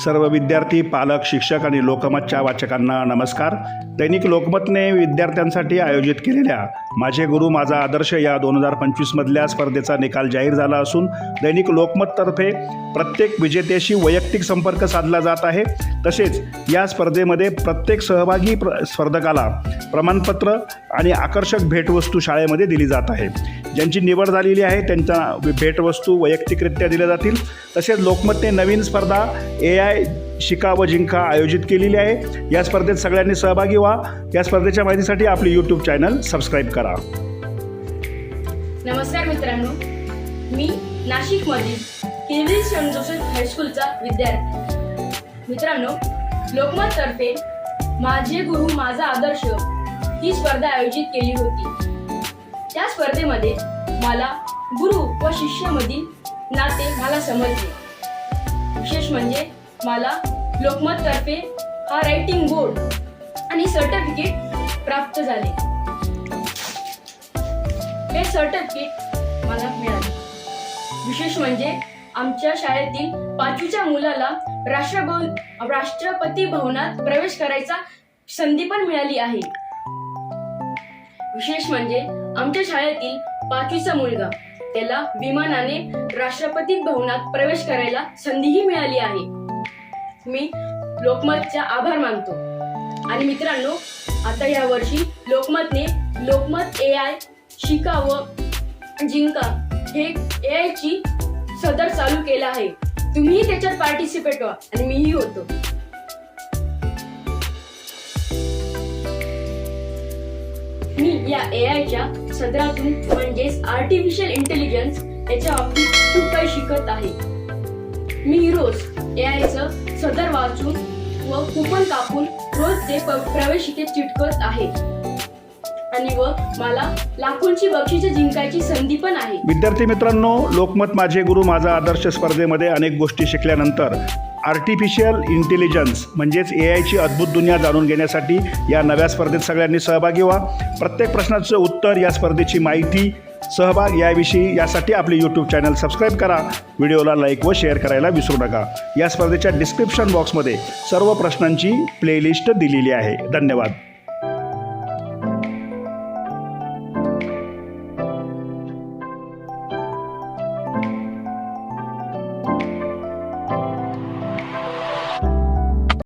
सर्व विद्यार्थी, पालक, शिक्षक आणि लोकमतच्या वाचकांना नमस्कार. दैनिक लोकमतने विद्यार्थ्यांसाठी आयोजित केलेल्या माझे गुरु माझा आदर्श या 2025मधल्या स्पर्धेचा निकाल जाहीर झाला असून दैनिक लोकमततर्फे प्रत्येक विजेत्याशी वैयक्तिक संपर्क साधला जात आहे. तसेच या स्पर्धेमध्ये प्रत्येक सहभागी स्पर्धकाला प्रमाणपत्र आणि आकर्षक भेटवस्तू शाळेमध्ये दिली जात आहे. ज्यांची निवड झालेली आहे त्यांच्या भेटवस्तू वैयक्तिकरित्या दिल्या जातील. तसेच लोकमतने नवीन स्पर्धा AI शिका व जिंका आयोजित केलेली आहे. या स्पर्धेत सगळ्यांनी सहभागी व्हा. या स्पर्धेच्या माहितीसाठी आपले YouTube चॅनल सबस्क्राईब करा. नमस्कार मित्रांनो, मी नाशिकमधील केव्ही सेंट जोसेफ हायस्कूलचा विद्यार्थी. मित्रांनो, लोकमततर्फे माझे गुरु माझा आदर्श ही स्पर्धा आयोजित केली होती. त्या स्पर्धेमध्ये मला गुरु व शिष्यामधील नाते मला समजले. विशेष म्हणजे मला लोकमततर्फे हा रायटिंग बोर्ड आणि सर्टिफिकेट प्राप्त झाले. हे सर्टिफिकेट मला मिळाले. विशेष म्हणजे आमच्या शाळेतील 5वीच्या मुलाला राष्ट्रपती भवनात प्रवेश करायचा संधी पण मिळाली आहे. विशेष म्हणजे आमच्या शाळेतील 5वीचा मुलगा त्याला विमानाने राष्ट्रपती भवनात प्रवेश करायला संधीही मिळाली आहे. मी लोकमतचा आभार मानतो. आणि मित्रांनो, आता या वर्षी लोकमतने लोकमत AI शिका व जिंका हे AI ची सदर चालू केला आहे. तुम्हीही त्याच्यात पार्टिसिपेट व्हा आणि मीही होतो. मी या AIच्या सदरातून म्हणजेच आर्टिफिशियल इंटेलिजन्स याच्या बाबतीत खूप काही शिकत आहे. मी रोज AIचं सदर वाचून व कुपन कापून रोज ते प्रवेशिकेत चिटकत आहे आणि व मला लाखोंची बक्षिसे जिंकायची संधी पण आहे. विद्यार्थी मित्रांनो, लोकमत माझे गुरु माझा आदर्श स्पर्धेमध्ये अनेक गोष्टी शिकल्यानंतर आर्टिफिशियल इंटेलिजन्स म्हणजेच AIची अद्भुत दुनिया जाणून घेण्यासाठी या नव्या स्पर्धेत सगळ्यांनी सहभागी व्हा. प्रत्येक प्रश्नाचं उत्तर, या स्पर्धेची माहिती, सहभाग यासाठी आपले YouTube चॅनल सबस्क्राईब करा. व्हिडिओला लाईक व शेअर करायला विसरू नका. या स्पर्धेच्या डिस्क्रिप्शन बॉक्समध्ये सर्व प्रश्नांची प्लेलिस्ट दिलेली आहे. धन्यवाद.